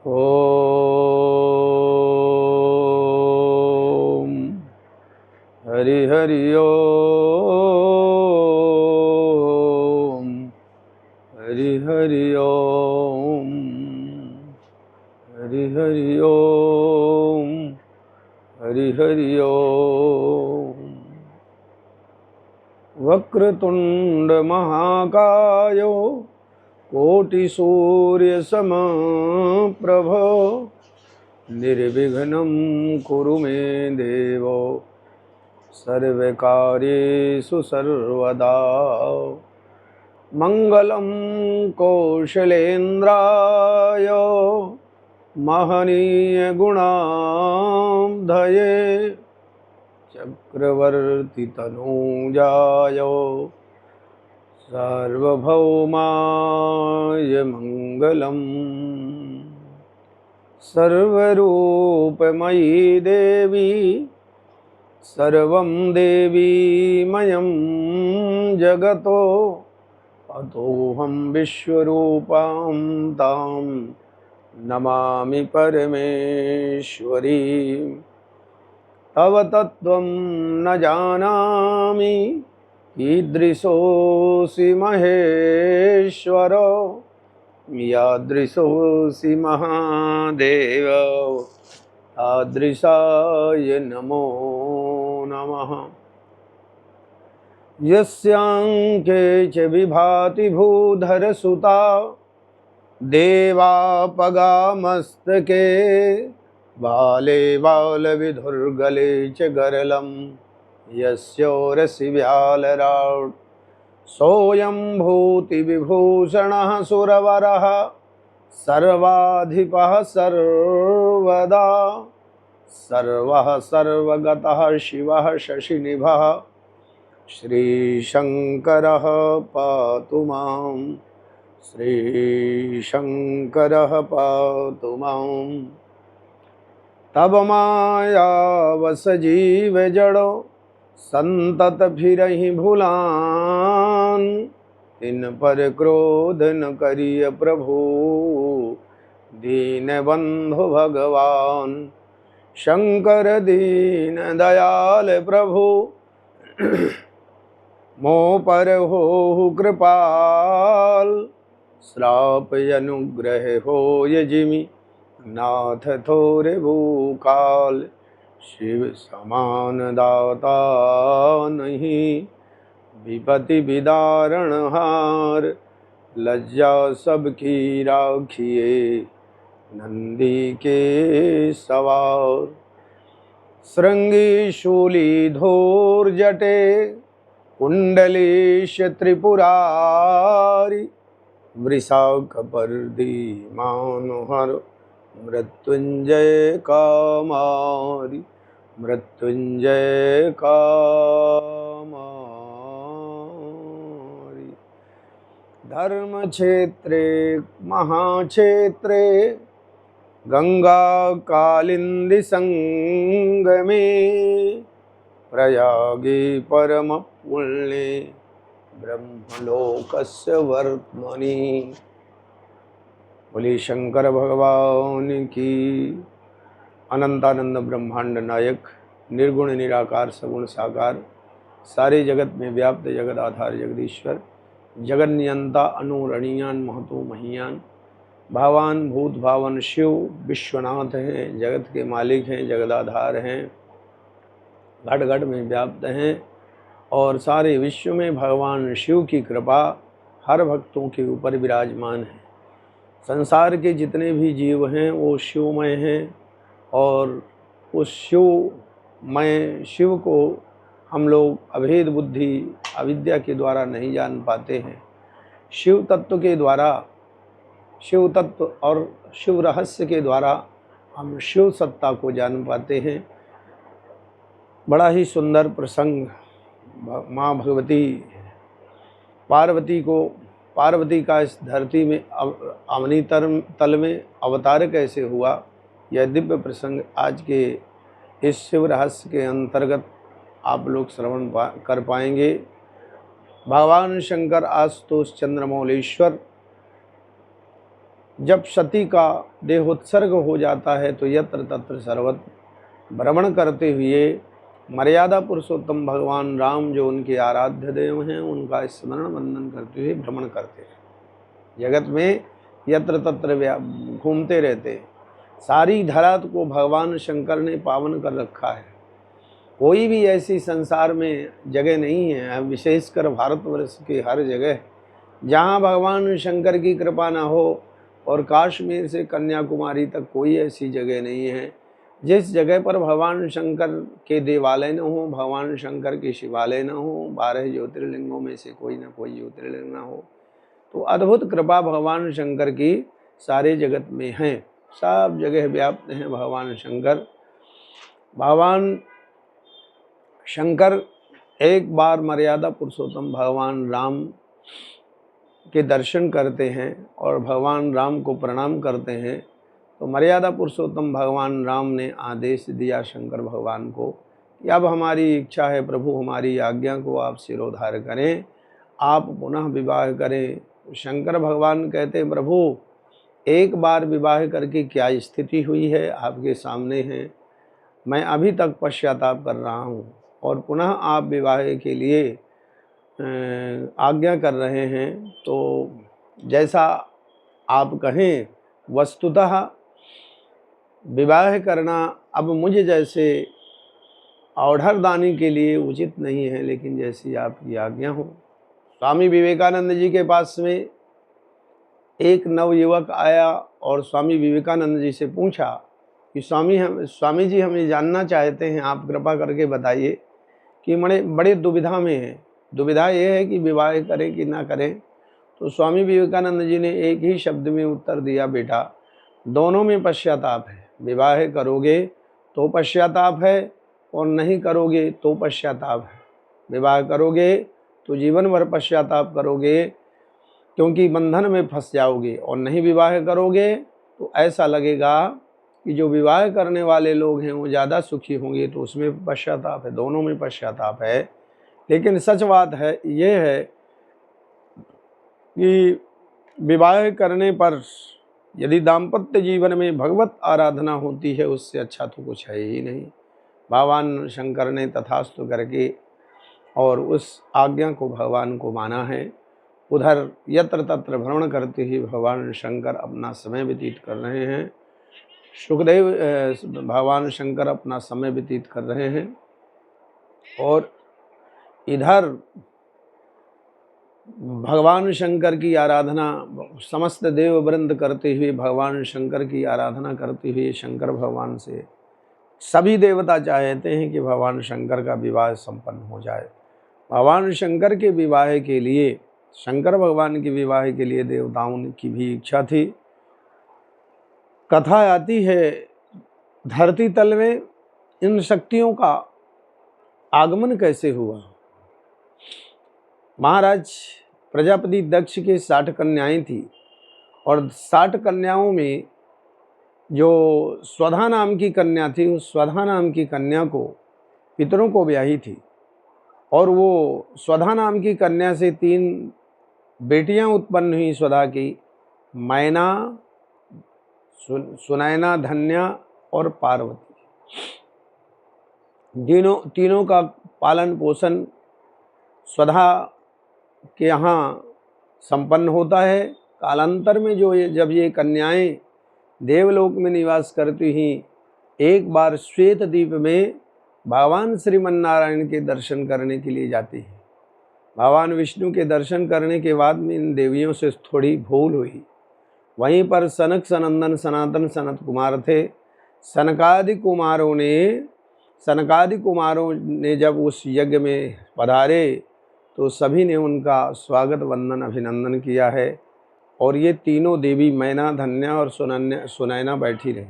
ओम हरि हरि ओम हरि हरि ओम हरि हरि ओम हरि हरि ओम। वक्रतुंड महाकायो कोटिसूर्यसमप्रभ निर्विघ्नं कुरु मे देव सर्वकार्येषु सर्वदा। मंगलं कौशलेन्द्राय महनीय गुणाब्धये चक्रवर्ती तनूजाय सार्वभौमाय मंगलम्। सर्वरूपमयी देवी सर्वं देवीमयं जगतो अतोऽहं विश्वरूपां तां नमामि परमेश्वरीं। तव तत्त्वं न जानामि कीदृशोऽसि महेश्वर यादृशोऽसि महादेव तादृशाय नमो नमः। यस्यांके च विभाति भूधरसुता देवापगामस्तके बाले बालविधुर्गले च गरलं यस्योरसि व्यालराट् सोऽयं भूतिविभूषणः सुरवरः सर्वाधिपः सर्वदा सर्वः सर्वगतः शिवः शशिनिभः श्रीशङ्करः पातु मां श्रीशङ्करः पातु मां। तब मायावश जीव जड़ो संतत फिरहि भुलान तिन पर क्रोध न करिय प्रभु दीन बंधु भगवान। शंकर दीन दयाल प्रभु मोह पर हो कृपाल श्राप अनुग्रह हो जिमि नाथ थोरे भूकाल। शिव समान दाता नहीं विपति विदारण हार लज्जा सबकी राखिए नंदी के सवार। श्रृंगी शूली धूर जटे कुंडलीश त्रिपुरारी वृषाकपर्दी मानोहर मृत्युंजय कामारी मृत्युंजय कामारी। धर्म क्षेत्रे महाक्षेत्रे गंगा कालिंदी संगमे प्रयागे परम पुण्ये ब्रह्मलोकस्य वर्त्मनि। बोले शंकर भगवान की। अनंतानंद ब्रह्मांड नायक निर्गुण निराकार सगुण साकार सारे जगत में व्याप्त जगत आधार जगदीश्वर जगन नियंता अनुरणीयान महतो महियान भावान भूत भावन शिव विश्वनाथ हैं, जगत के मालिक हैं, जगदाधार हैं, घट घट में व्याप्त हैं और सारे विश्व में भगवान शिव की कृपा हर भक्तों के ऊपर विराजमान है। संसार के जितने भी जीव हैं वो शिवमय हैं और उस शिवमय शिव को हम लोग अभेद बुद्धि अविद्या के द्वारा नहीं जान पाते हैं। शिव तत्व के द्वारा, शिव तत्व और शिव रहस्य के द्वारा हम शिव सत्ता को जान पाते हैं। बड़ा ही सुंदर प्रसंग माँ भगवती पार्वती का इस धरती में अवनी तल में अवतार कैसे हुआ, यह दिव्य प्रसंग आज के इस शिव रहस्य के अंतर्गत आप लोग श्रवण कर पाएंगे। भगवान शंकर आशुतोष चंद्रमौलेश्वर जब सती का देहोत्सर्ग हो जाता है तो यत्र तत्र सर्वत्र भ्रमण करते हुए मर्यादा पुरुषोत्तम भगवान राम जो उनके आराध्य देव हैं उनका स्मरण वंदन करते हुए भ्रमण करते हैं, जगत में यत्र तत्र घूमते रहते हैं। सारी धरा को भगवान शंकर ने पावन कर रखा है। कोई भी ऐसी संसार में जगह नहीं है, विशेषकर भारतवर्ष के हर जगह जहाँ भगवान शंकर की कृपा ना हो, और कश्मीर से कन्याकुमारी तक कोई ऐसी जगह नहीं है जिस जगह पर भगवान शंकर के देवालय न हो, भगवान शंकर के शिवालय न हो, 12 ज्योतिर्लिंगों में से कोई ना कोई ज्योतिर्लिंग ना हो। तो अद्भुत कृपा भगवान शंकर की सारे जगत में है, सब जगह व्याप्त हैं भगवान शंकर। भगवान शंकर एक बार मर्यादा पुरुषोत्तम भगवान राम के दर्शन करते हैं और भगवान राम को प्रणाम करते हैं, तो मर्यादा पुरुषोत्तम भगवान राम ने आदेश दिया शंकर भगवान को कि अब हमारी इच्छा है प्रभु, हमारी आज्ञा को आप सिरोधार्य करें, आप पुनः विवाह करें। शंकर भगवान कहते हैं प्रभु एक बार विवाह करके क्या स्थिति हुई है आपके सामने है, मैं अभी तक पश्चाताप कर रहा हूँ और पुनः आप विवाह के लिए आज्ञा कर रहे हैं, तो जैसा आप कहें। वस्तुतः विवाह करना अब मुझे जैसे औढ़रदानी के लिए उचित नहीं है, लेकिन जैसी आपकी आज्ञा हो। स्वामी विवेकानंद जी के पास में एक नवयुवक आया और स्वामी विवेकानंद जी से पूछा कि स्वामी जी हम ये जानना चाहते हैं, आप कृपा करके बताइए कि बड़े दुविधा में हैं। दुविधा ये है कि विवाह करें कि ना करें। तो स्वामी विवेकानंद जी ने एक ही शब्द में उत्तर दिया, बेटा दोनों में पश्चाताप है, विवाह करोगे तो पश्चाताप है और नहीं करोगे तो पश्चाताप है। विवाह करोगे तो जीवन भर पश्चाताप करोगे क्योंकि बंधन में फंस जाओगे, और नहीं विवाह करोगे तो ऐसा लगेगा कि जो विवाह करने वाले लोग हैं वो ज़्यादा सुखी होंगे, तो उसमें पश्चाताप है। दोनों में पश्चाताप है। लेकिन सच बात है ये है कि विवाह करने पर यदि दाम्पत्य जीवन में भगवत आराधना होती है उससे अच्छा तो कुछ है ही नहीं। भगवान शंकर ने तथास्तु करके और उस आज्ञा को भगवान को माना है। उधर यत्र तत्र भ्रमण करते ही भगवान शंकर अपना समय व्यतीत कर रहे हैं। सुखदेव भगवान शंकर अपना समय व्यतीत कर रहे हैं और इधर भगवान शंकर की आराधना समस्त देव वृंद करते हुए, भगवान शंकर की आराधना करते हुए शंकर भगवान से सभी देवता चाहते हैं कि भगवान शंकर का विवाह संपन्न हो जाए। भगवान शंकर के विवाह के लिए, शंकर भगवान के विवाह के लिए देवताओं की भी इच्छा थी। कथा आती है धरती तल में इन शक्तियों का आगमन कैसे हुआ। महाराज प्रजापति दक्ष के 60 कन्याएं थी और 60 कन्याओं में जो स्वधा नाम की कन्या थी, उस स्वधा नाम की कन्या को पितरों को ब्याही थी और वो स्वधा नाम की कन्या से 3 बेटियां उत्पन्न हुई स्वधा की, मैना, सुनैना, धन्या और पार्वती। तीनों का पालन पोषण स्वधा के यहाँ संपन्न होता है। कालांतर में जब ये कन्याएं देवलोक में निवास करती ही एक बार श्वेत द्वीप में भगवान श्रीमन्नारायण के दर्शन करने के लिए जाती हैं। भगवान विष्णु के दर्शन करने के बाद में इन देवियों से थोड़ी भूल हुई। वहीं पर सनक सनंदन सनातन सनत कुमार थे। सनकादि कुमारों ने जब उस यज्ञ में पधारे तो सभी ने उनका स्वागत वंदन अभिनंदन किया है और ये तीनों देवी मैना, धन्या और सुनैना बैठी रही।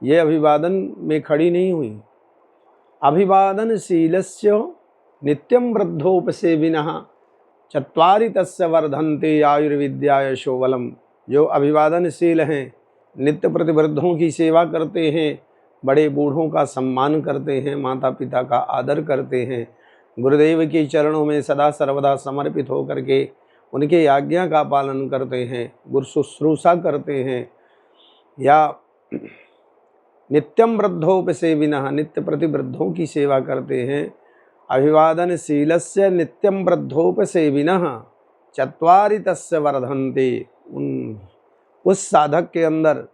ये अभिवादन में खड़ी नहीं हुई। अभिवादन शीलस्य नित्यं वृद्धोपसेविनः चत्वारि तस्य वर्धन्ते आयुर्विद्या यशोबलम। जो अभिवादनशील हैं, नित्य प्रतिवृद्धों की सेवा करते हैं, बड़े बूढ़ों का सम्मान करते हैं, माता पिता का आदर करते हैं, गुरुदेव के चरणों में सदा सर्वदा समर्पित होकर के उनके आज्ञा का पालन करते हैं, गुरु शुश्रूषा करते हैं, या नित्यम वृद्धोपसेविनः, नित्य प्रति वृद्धों की सेवा करते हैं। अभिवादन शीलस्य नित्यम वृद्धोपसेविनः चत्वारि तस्य वर्धन्ते। उस साधक के अंदर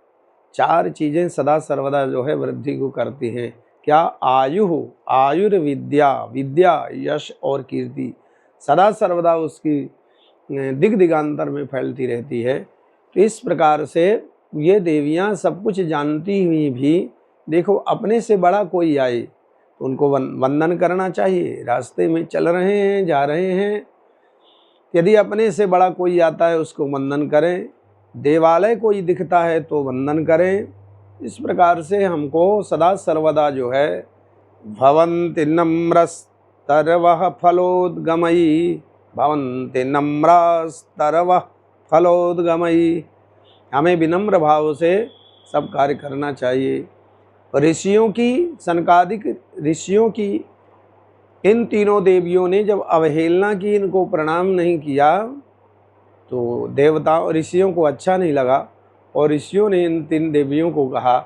4 चीज़ें सदा सर्वदा जो है वृद्धि को करती हैं। क्या? आयु, आयुर्विद्या, विद्या, यश और कीर्ति सदा सर्वदा उसकी दिग्दिगांतर में फैलती रहती है। तो इस प्रकार से ये देवियाँ सब कुछ जानती हुई भी देखो अपने से बड़ा कोई आए तो उनको वंदन करना चाहिए। रास्ते में चल रहे हैं, जा रहे हैं, यदि अपने से बड़ा कोई आता है उसको वंदन करें। देवालय कोई दिखता है तो वंदन करें। इस प्रकार से हमको सदा सर्वदा जो है भवन्ति नम्रस्तरवः फलोद्गमयी, भवन्ति नम्रस्तरवः फलोद्गमयी। हमें विनम्र भाव से सब कार्य करना चाहिए। ऋषियों की, सनकादिक ऋषियों की इन तीनों देवियों ने जब अवहेलना की, इनको प्रणाम नहीं किया तो देवताओं ऋषियों को अच्छा नहीं लगा, और ऋषियों ने इन 3 देवियों को कहा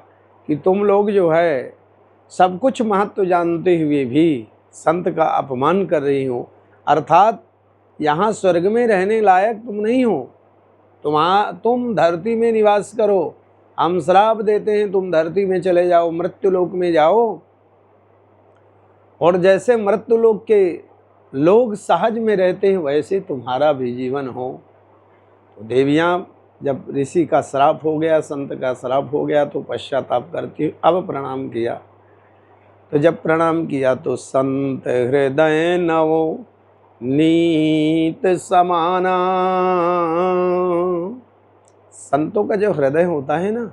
कि तुम लोग जो है सब कुछ महत्व जानते हुए भी संत का अपमान कर रही हो, अर्थात यहाँ स्वर्ग में रहने लायक तुम नहीं हो, तुम धरती में निवास करो, हम श्राप देते हैं तुम धरती में चले जाओ, मृत्युलोक में जाओ, और जैसे मृत्युलोक के लोग सहज में रहते हैं वैसे तुम्हारा भी जीवन हो। तो देवियाँ जब ऋषि का श्राप हो गया, संत का श्राप हो गया तो पश्चाताप करती अब प्रणाम किया। तो जब प्रणाम किया तो संत हृदय नवो नीत समाना। संतों का जो हृदय होता है ना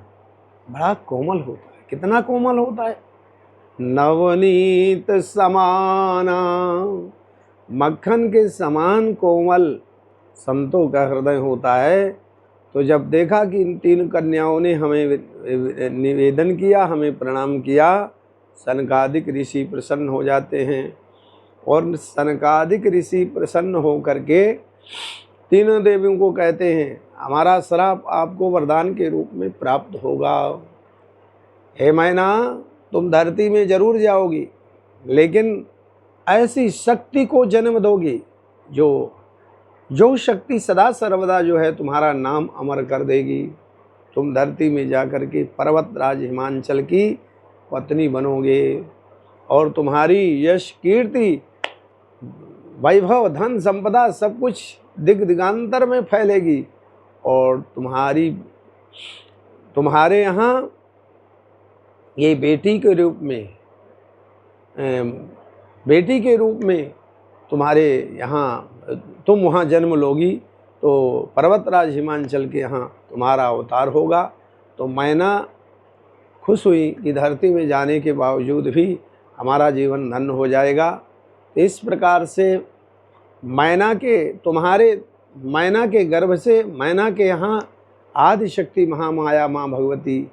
बड़ा कोमल होता है। कितना कोमल होता है? नवनीत समाना, मक्खन के समान कोमल संतों का हृदय होता है। तो जब देखा कि इन 3 कन्याओं ने हमें निवेदन किया, हमें प्रणाम किया, सनकादिक ऋषि प्रसन्न हो जाते हैं। और सनकादिक ऋषि प्रसन्न हो करके 3 देवियों को कहते हैं हमारा श्राप आपको वरदान के रूप में प्राप्त होगा। हे मैना, तुम धरती में जरूर जाओगी, लेकिन ऐसी शक्ति को जन्म दोगी जो शक्ति सदा सर्वदा जो है तुम्हारा नाम अमर कर देगी। तुम धरती में जा कर के पर्वतराज हिमांचल की पत्नी बनोगे, और तुम्हारी यश, कीर्ति, वैभव, धन संपदा सब कुछ दिग्दिगांतर में फैलेगी। और तुम्हारे यहाँ ये बेटी के रूप में तुम्हारे यहाँ तुम वहाँ जन्म लोगी, तो पर्वतराज हिमांचल के यहाँ तुम्हारा अवतार होगा। तो मैना खुश हुई कि धरती में जाने के बावजूद भी हमारा जीवन धन्य हो जाएगा। इस प्रकार से मैना के गर्भ से, मैना के यहाँ आदिशक्ति महामाया माँ भगवती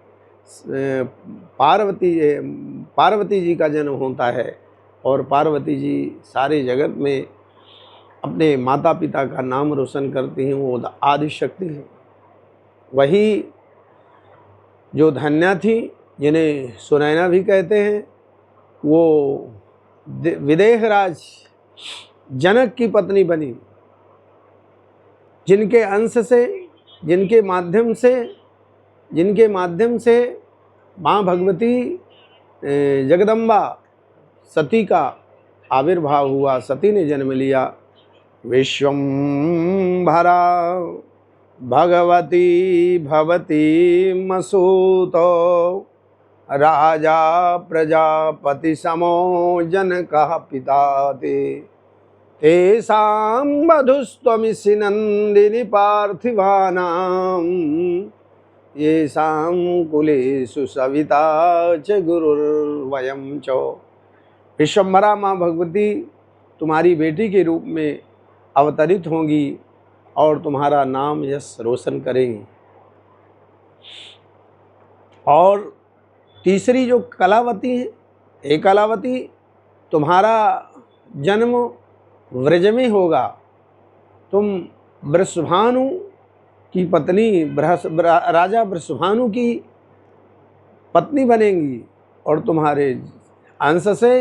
पार्वती जी का जन्म होता है। और पार्वती जी सारे जगत में अपने माता पिता का नाम रोशन करती हैं, वो आदिशक्ति है। वही जो धन्या थी, जिन्हें सुनैना भी कहते हैं, वो विदेहराज जनक की पत्नी बनी, जिनके अंश से, जिनके माध्यम से माँ भगवती जगदम्बा सती का आविर्भाव हुआ, सती ने जन्म लिया। विश्वम्भरा भगवती भवती मसूतो राजा प्रजापति समो जनकः पिता ते तेषां वधुस्त्वमिषि नन्दिनी पार्थिवानां येषां कुलेषु सविता च गुरुर्वयं च। विश्वम्भरा माँ भगवती तुम्हारी बेटी के रूप में अवतरित होंगी और तुम्हारा नाम यश रोशन करेंगी। और तीसरी जो कलावती है, हे कलावती, तुम्हारा जन्म व्रज में होगा। तुम वृषभानु की पत्नी राजा वृषभानु की पत्नी बनेंगी और तुम्हारे अंश से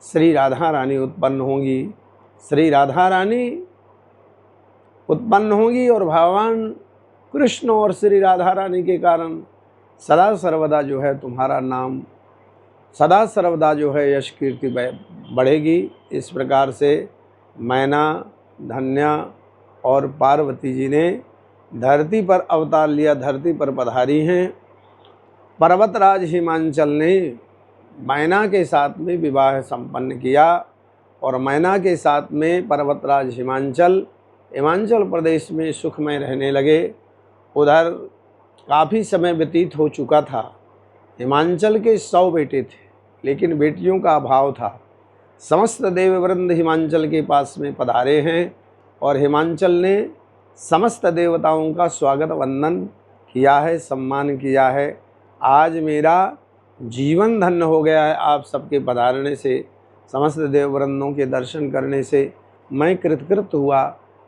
श्री राधा रानी उत्पन्न होंगी। श्री राधा रानी उत्पन्न होंगी और भगवान कृष्ण और श्री राधा रानी के कारण सदा सर्वदा जो है तुम्हारा नाम, सदा सर्वदा जो है यश कीर्ति बढ़ेगी। इस प्रकार से मैना, धन्या और पार्वती जी ने धरती पर अवतार लिया, धरती पर पधारी हैं। पर्वतराज हिमांचल ने मैना के साथ में विवाह संपन्न किया और मैना के साथ में पर्वतराज हिमांचल प्रदेश में सुखमय रहने लगे। उधर काफ़ी समय व्यतीत हो चुका था। हिमांचल के 100 बेटे थे, लेकिन बेटियों का अभाव था। समस्त देववृंद हिमांचल के पास में पधारे हैं और हिमांचल ने समस्त देवताओं का स्वागत वंदन किया है, सम्मान किया है। आज मेरा जीवन धन्य हो गया है आप सबके पधारने से, समस्त देववृंदों के दर्शन करने से मैं कृतकृत हुआ।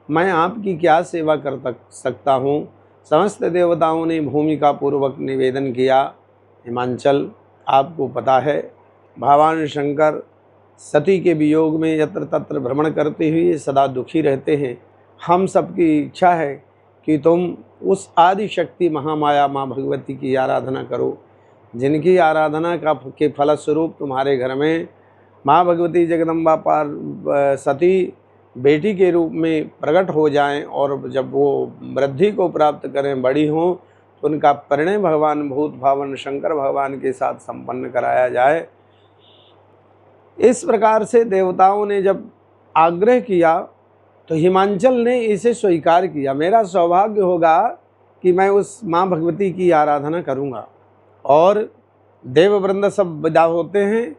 मैं आपकी क्या सेवा कर सकता हूँ। समस्त देवताओं ने भूमिका पूर्वक निवेदन किया। हिमांचल, आपको पता है भगवान शंकर सती के वियोग में यत्र तत्र भ्रमण करते हुए सदा दुखी रहते हैं। हम सबकी इच्छा है कि तुम उस आदि शक्ति महामाया माँ भगवती की आराधना करो, जिनकी आराधना के फलस्वरूप तुम्हारे घर में माँ भगवती जगदम्बा पार सती बेटी के रूप में प्रकट हो जाएं और जब वो वृद्धि को प्राप्त करें, बड़ी हों, तो उनका परिणय भगवान भूत भावन शंकर भगवान के साथ संपन्न कराया जाए। इस प्रकार से देवताओं ने जब आग्रह किया तो हिमांचल ने इसे स्वीकार किया। मेरा सौभाग्य होगा कि मैं उस माँ भगवती की आराधना करूँगा। और देववृंद सब विदा होते हैं।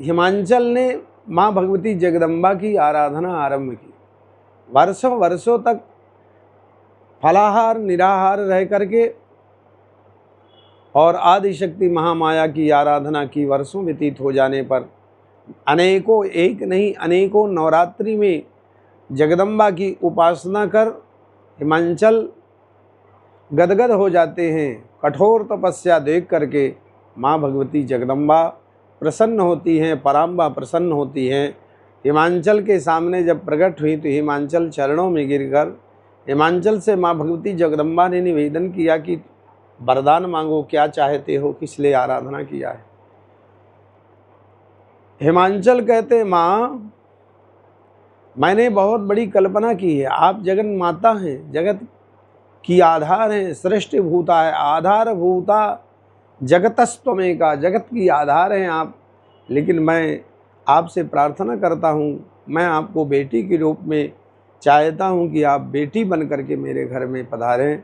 हिमांचल ने माँ भगवती जगदम्बा की आराधना आरंभ की। वर्षों वर्षों तक फलाहार निराहार रह करके और आदिशक्ति महामाया की आराधना की वर्षों व्यतीत हो जाने पर अनेकों, एक नहीं अनेकों नवरात्रि में जगदम्बा की उपासना कर हिमांचल गदगद हो जाते हैं। कठोर तपस्या देख करके माँ भगवती जगदम्बा प्रसन्न होती हैं, पराम्बा प्रसन्न होती हैं। हिमांचल के सामने जब प्रकट हुई तो हिमांचल चरणों में गिरकर हिमांचल से माँ भगवती जगदम्बा ने निवेदन किया कि वरदान मांगो, क्या चाहते हो, किस लिए आराधना किया है। हिमांचल कहते, माँ मैंने बहुत बड़ी कल्पना की है। आप जगन माता हैं, जगत की आधार हैं, सृष्टि भूता है, आधार भूता जगतस्त्वमेका, जगत की आधार हैं आप। लेकिन मैं आपसे प्रार्थना करता हूँ, मैं आपको बेटी के रूप में चाहता हूँ कि आप बेटी बन करके मेरे घर में पधारें।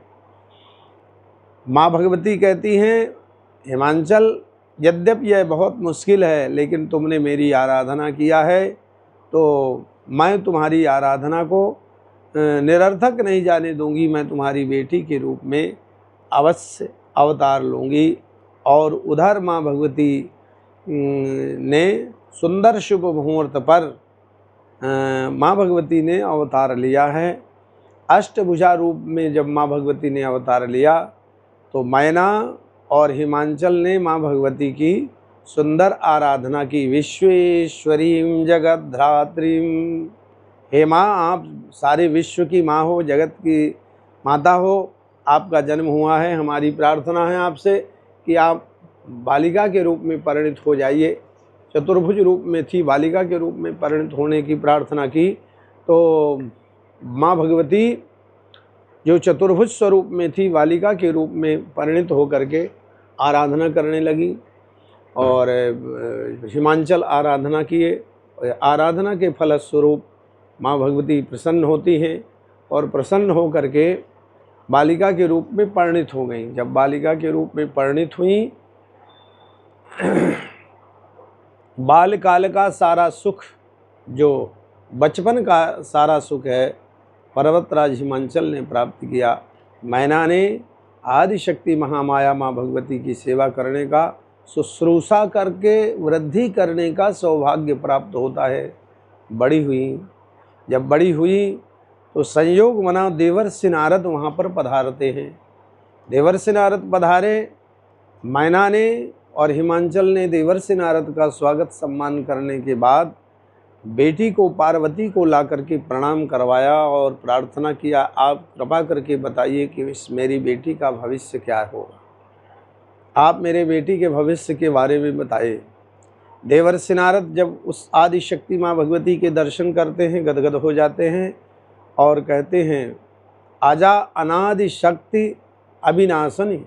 माँ भगवती कहती हैं, हिमांचल यद्यपि यह बहुत मुश्किल है, लेकिन तुमने मेरी आराधना किया है तो मैं तुम्हारी आराधना को निरर्थक नहीं जाने दूंगी। मैं तुम्हारी बेटी के रूप में अवश्य अवतार लूँगी। और उधर माँ भगवती ने सुंदर शुभ मुहूर्त पर माँ भगवती ने अवतार लिया है। अष्टभुजा रूप में जब माँ भगवती ने अवतार लिया तो मैना और हिमांचल ने माँ भगवती की सुंदर आराधना की। विश्वेश्वरीं जगद्धात्रीं, हे माँ आप सारे विश्व की माँ हो, जगत की माता हो, आपका जन्म हुआ है। हमारी प्रार्थना है आपसे कि आप बालिका के रूप में परिणित हो जाइए। चतुर्भुज रूप में थी, बालिका के रूप में परिणित होने की प्रार्थना की तो माँ भगवती जो चतुर्भुज स्वरूप में थी, बालिका के रूप में परिणित होकर के आराधना करने लगी। और हिमांचल आराधना किए। आराधना के फलस्वरूप माँ भगवती प्रसन्न होती हैं और प्रसन्न हो करके बालिका के रूप में परिणित हो गई। जब बालिका के रूप में परिणित हुई, बालकाल का सारा सुख, जो बचपन का सारा सुख है, पर्वतराज हिमांचल ने प्राप्त किया। मैना ने आदिशक्ति महामाया माँ भगवती की सेवा करने का, शुश्रूषा करके वृद्धि करने का सौभाग्य प्राप्त होता है। बड़ी हुई, जब बड़ी हुई तो संयोग बना देवर्षि नारद वहाँ पर पधारते हैं। देवर्षि नारद पधारे, मैना ने और हिमांचल ने देवर्षि नारद का स्वागत सम्मान करने के बाद बेटी को, पार्वती को ला करके प्रणाम करवाया और प्रार्थना किया, आप कृपा करके बताइए कि इस मेरी बेटी का भविष्य क्या होगा, आप मेरे बेटी के भविष्य के बारे में बताइए। देवर्षि नारद जब उस आदि शक्ति माँ भगवती के दर्शन करते हैं, गदगद हो जाते हैं और कहते हैं, आजा अनादि शक्ति अविनाशनी,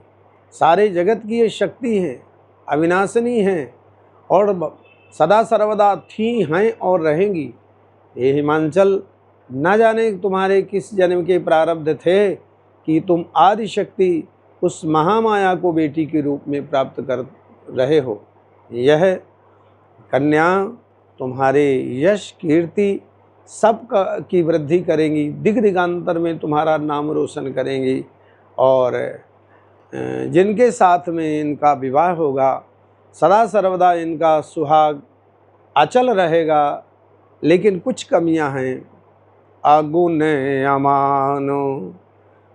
सारे जगत की ये शक्ति हैं, अविनाशनी हैं और सदा सर्वदा थी, हैं और रहेंगी। ये हिमांचल, न जाने तुम्हारे किस जन्म के प्रारब्ध थे कि तुम आदि शक्ति उस महामाया को बेटी के रूप में प्राप्त कर रहे हो। यह कन्या तुम्हारे यश कीर्ति सब की वृद्धि करेंगी, दिग दिगांतर में तुम्हारा नाम रोशन करेंगी और जिनके साथ में इनका विवाह होगा सदा सर्वदा इनका सुहाग अचल रहेगा। लेकिन कुछ कमियां हैं। अगुण अमानो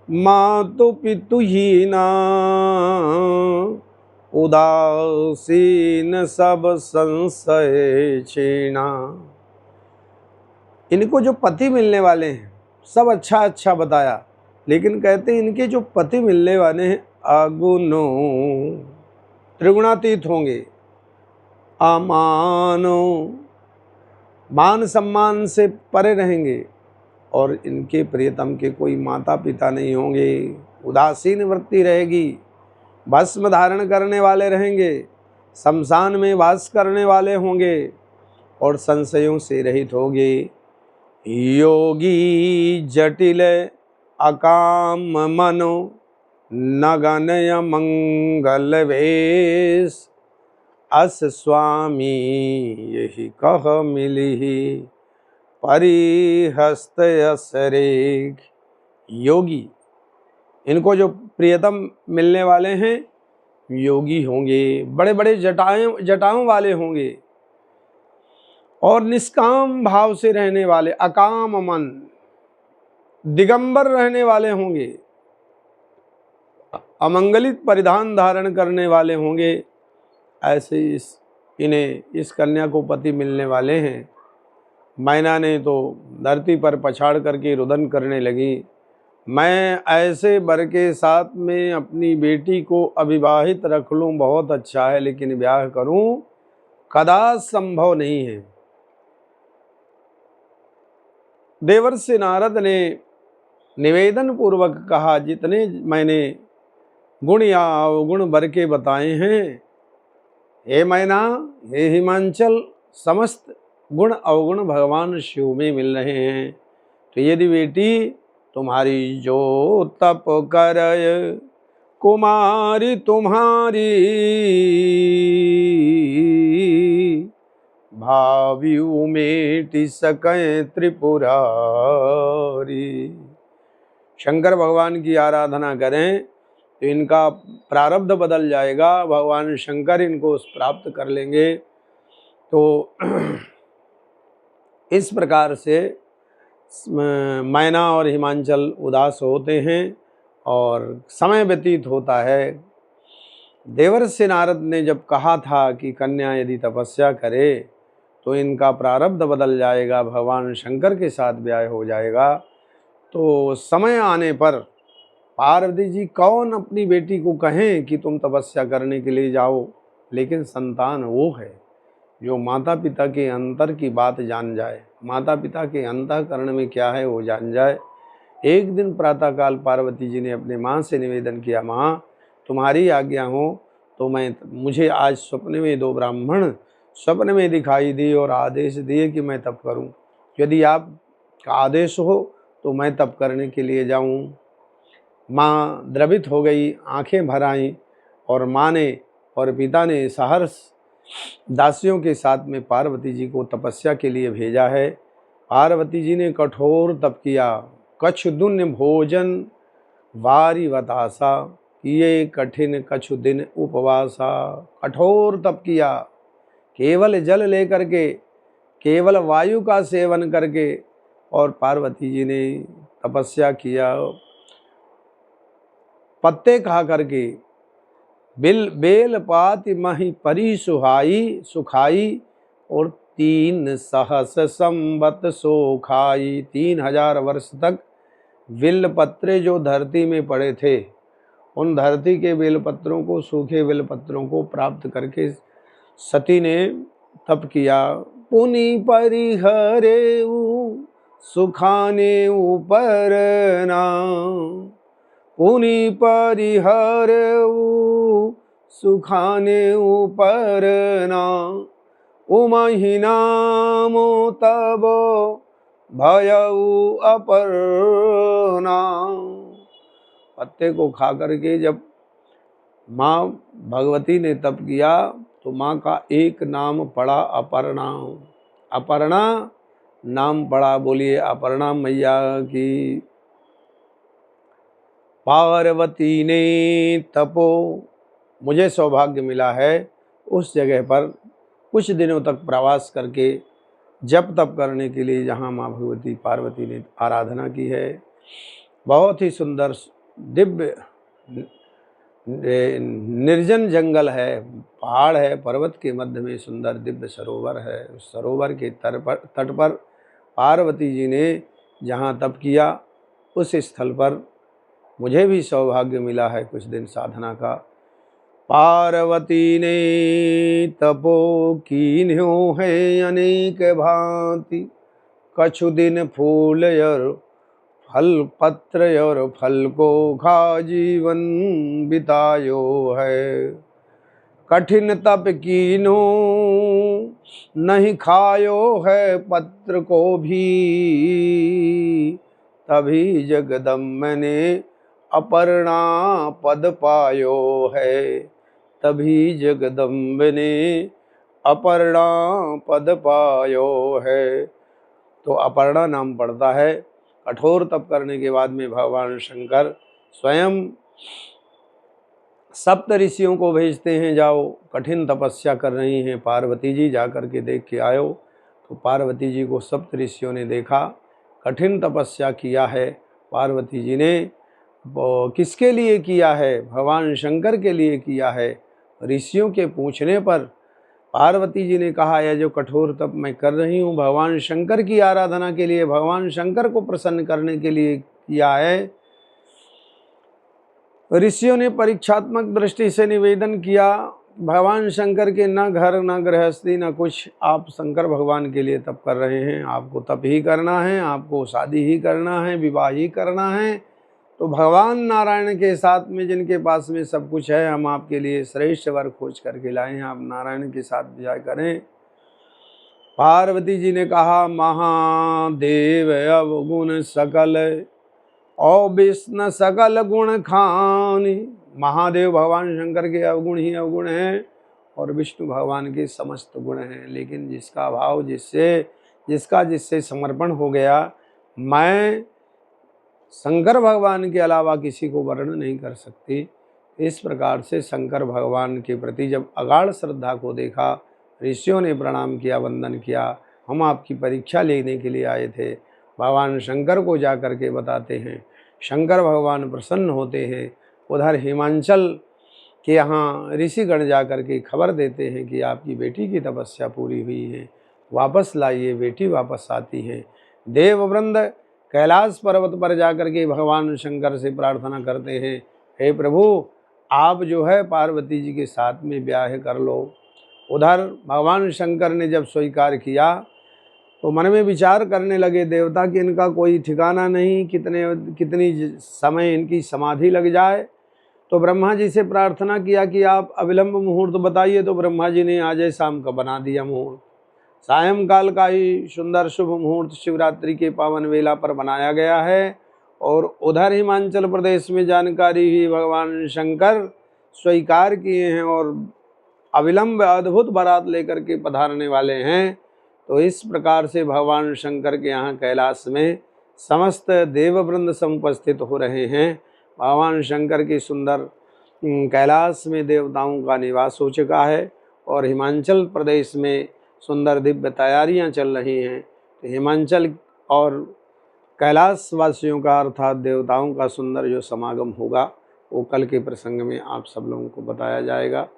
मातु पितुहीना, उदासीन सब संशय क्षीणा। इनको जो पति मिलने वाले हैं सब अच्छा अच्छा बताया, लेकिन कहते हैं इनके जो पति मिलने वाले हैं अगुणो, त्रिगुणातीत होंगे, अमानो, मान सम्मान से परे रहेंगे और इनके प्रियतम के कोई माता पिता नहीं होंगे। उदासीन वृत्ति रहेगी, भस्म धारण करने वाले रहेंगे, शमशान में वास करने वाले होंगे और संशयों से रहित होंगे। योगी जटिल अकाम मनो, नगनय मंगल वेश, अस स्वामी यही कह मिली, परिहस्त असरेख। योगी, इनको जो प्रियतम मिलने वाले हैं योगी होंगे, बड़े बड़े जटाओं वाले होंगे और निष्काम भाव से रहने वाले, अकाम मन, दिगंबर रहने वाले होंगे, अमंगलित परिधान धारण करने वाले होंगे। ऐसे इन्हें इस कन्या को पति मिलने वाले हैं। मैना ने तो धरती पर पछाड़ करके रुदन करने लगी, मैं ऐसे वर के साथ में अपनी बेटी को अविवाहित रख लूँ बहुत अच्छा है, लेकिन ब्याह करूँ कदाच संभव नहीं है। देवर्षि नारद ने निवेदन पूर्वक कहा, जितने मैंने गुण या अवगुण वर के बताए हैं, हे मैना, हे हिमांचल, समस्त गुण अवगुण भगवान शिव में मिल रहे हैं। तो यदि बेटी तुम्हारी जो तप करय कुमारी तुम्हारी, भावी उमेटि सकै त्रिपुरारी। शंकर भगवान की आराधना करें तो इनका प्रारब्ध बदल जाएगा, भगवान शंकर इनको प्राप्त कर लेंगे। तो इस प्रकार से मैना और हिमांचल उदास होते हैं और समय व्यतीत होता है। देवर्षि नारद ने जब कहा था कि कन्या यदि तपस्या करे तो इनका प्रारब्ध बदल जाएगा, भगवान शंकर के साथ ब्याह हो जाएगा, तो समय आने पर पार्वती जी कौन अपनी बेटी को कहें कि तुम तपस्या करने के लिए जाओ, लेकिन संतान वो है जो माता पिता के अंतर की बात जान जाए, माता पिता के अंतःकरण में क्या है वो जान जाए। एक दिन प्रातःकाल पार्वती जी ने अपने माँ से निवेदन किया, माँ तुम्हारी आज्ञा हो तो मुझे आज स्वप्न में 2 ब्राह्मण स्वप्न में दिखाई दिए और आदेश दिए कि मैं तप करूं। यदि आपका आदेश हो तो मैं तप करने के लिए जाऊं। माँ द्रवित हो गई, आंखें भर आईं और माँ ने और पिता ने सहर्ष दासियों के साथ में पार्वती जी को तपस्या के लिए भेजा है। पार्वती जी ने कठोर तप किया, कछु दुन भोजन वारी वतासा, किए कठिन कछु दिन उपवासा। कठोर तप किया, केवल जल लेकर के, केवल वायु का सेवन करके, और पार्वती जी ने तपस्या किया, पत्ते खा करके बेल पाति मही परी सुखाई और 3 सहस संवत सो खाई। 3000 वर्ष तक बेलपत्रे जो धरती में पड़े थे, उन धरती के बेलपत्रों को, सूखे बेलपत्रों को प्राप्त करके सती ने तप किया। पुनि परिहरे सुखाने ऊपर ना, पुनि परिहरे सुखाने ऊपर ना, उमहि नामो तब भयउ अपर्णा। पत्ते को खा करके जब माँ भगवती ने तप किया तो माँ का एक नाम पड़ा अपर्णा। अपर्णा नाम पड़ा। बोलिए अपर्णा मैया की। पार्वती ने तपो, मुझे सौभाग्य मिला है उस जगह पर कुछ दिनों तक प्रवास करके जप तप करने के लिए, जहाँ माँ भगवती पार्वती ने आराधना की है। बहुत ही सुंदर दिव्य निर्जन जंगल है, पहाड़ है, पर्वत के मध्य में सुंदर दिव्य सरोवर है। उस सरोवर के तट पर पार्वती जी ने जहाँ तप किया, उस स्थल पर मुझे भी सौभाग्य मिला है कुछ दिन साधना का। पार्वती ने तपो कीन्ह्यो है अनेक भांति, कछु दिन फूल और फल पत्र और फल को खा जीवन बितायो है। कठिन तप कीन्हो नहीं खायो है पत्र को भी, तभी जगदम्ब ने अपर्णा पद पायो है। तभी जगदम्ब ने अपर्णा पद पायो है। तो अपर्णा नाम पड़ता है। कठोर तप करने के बाद में भगवान शंकर स्वयं सप्त ऋषियों को भेजते हैं, जाओ कठिन तपस्या कर रही हैं पार्वती जी, जा कर के देख के आयो। तो पार्वती जी को सप्त ऋषियों ने देखा, कठिन तपस्या किया है पार्वती जी ने। किसके लिए किया है? भगवान शंकर के लिए किया है। ऋषियों के पूछने पर पार्वती जी ने कहा, यह जो कठोर तप मैं कर रही हूँ भगवान शंकर की आराधना के लिए, भगवान शंकर को प्रसन्न करने के लिए किया है। ऋषियों ने परीक्षात्मक दृष्टि से निवेदन किया, भगवान शंकर के न घर न गृहस्थी न कुछ, आप शंकर भगवान के लिए तप कर रहे हैं, आपको तप ही करना है, आपको शादी ही करना है, विवाह ही करना है। तो भगवान नारायण के साथ में, जिनके पास में सब कुछ है, हम आपके लिए श्रेष्ठ वर खोज करके लाए हैं, आप नारायण के साथ विवाह करें। पार्वती जी ने कहा, महादेव अवगुण सकल और विष्णु सकल गुण खानी। महादेव भगवान शंकर के अवगुण ही अवगुण हैं और विष्णु भगवान के समस्त गुण हैं, लेकिन जिसका भाव जिससे समर्पण हो गया, मैं शंकर भगवान के अलावा किसी को वर्णन नहीं कर सकती। इस प्रकार से शंकर भगवान के प्रति जब अगाढ़ श्रद्धा को देखा, ऋषियों ने प्रणाम किया, वंदन किया। हम आपकी परीक्षा लेने के लिए आए थे। भगवान शंकर को जा कर के बताते हैं, शंकर भगवान प्रसन्न होते हैं। उधर हिमांचल के यहाँ ऋषिगण जा कर के खबर देते हैं कि आपकी बेटी की तपस्या पूरी हुई है, वापस लाइए। बेटी वापस आती है। देववृंद कैलाश पर्वत पर जाकर के भगवान शंकर से प्रार्थना करते हैं, हे प्रभु आप जो है पार्वती जी के साथ में ब्याह कर लो। उधर भगवान शंकर ने जब स्वीकार किया तो मन में विचार करने लगे, देवता कि इनका कोई ठिकाना नहीं, कितनी समय इनकी समाधि लग जाए। तो ब्रह्मा जी से प्रार्थना किया कि आप अविलंब मुहूर्त बताइए। तो ब्रह्मा जी ने आज शाम का बना दिया मुहूर्त। सायंकाल का ही सुंदर शुभ मुहूर्त शिवरात्रि के पावन वेला पर बनाया गया है। और उधर हिमाचल प्रदेश में जानकारी ही भगवान शंकर स्वीकार किए हैं और अविलंब अद्भुत बारात लेकर के पधारने वाले हैं। तो इस प्रकार से भगवान शंकर के यहाँ कैलाश में समस्त देववृंद समुपस्थित हो रहे हैं। भगवान शंकर के सुंदर कैलाश में देवताओं का निवास हो चुका है और हिमाचल प्रदेश में सुंदर दिव्य तैयारियां चल रही हैं। तो हिमाचल और कैलाश वासियों का अर्थात देवताओं का सुंदर जो समागम होगा वो कल के प्रसंग में आप सब लोगों को बताया जाएगा।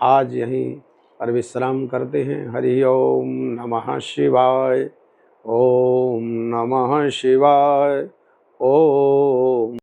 आज यहीं पर विश्राम करते हैं। हरि ओम नमः शिवाय। ओम नमः शिवाय। ओम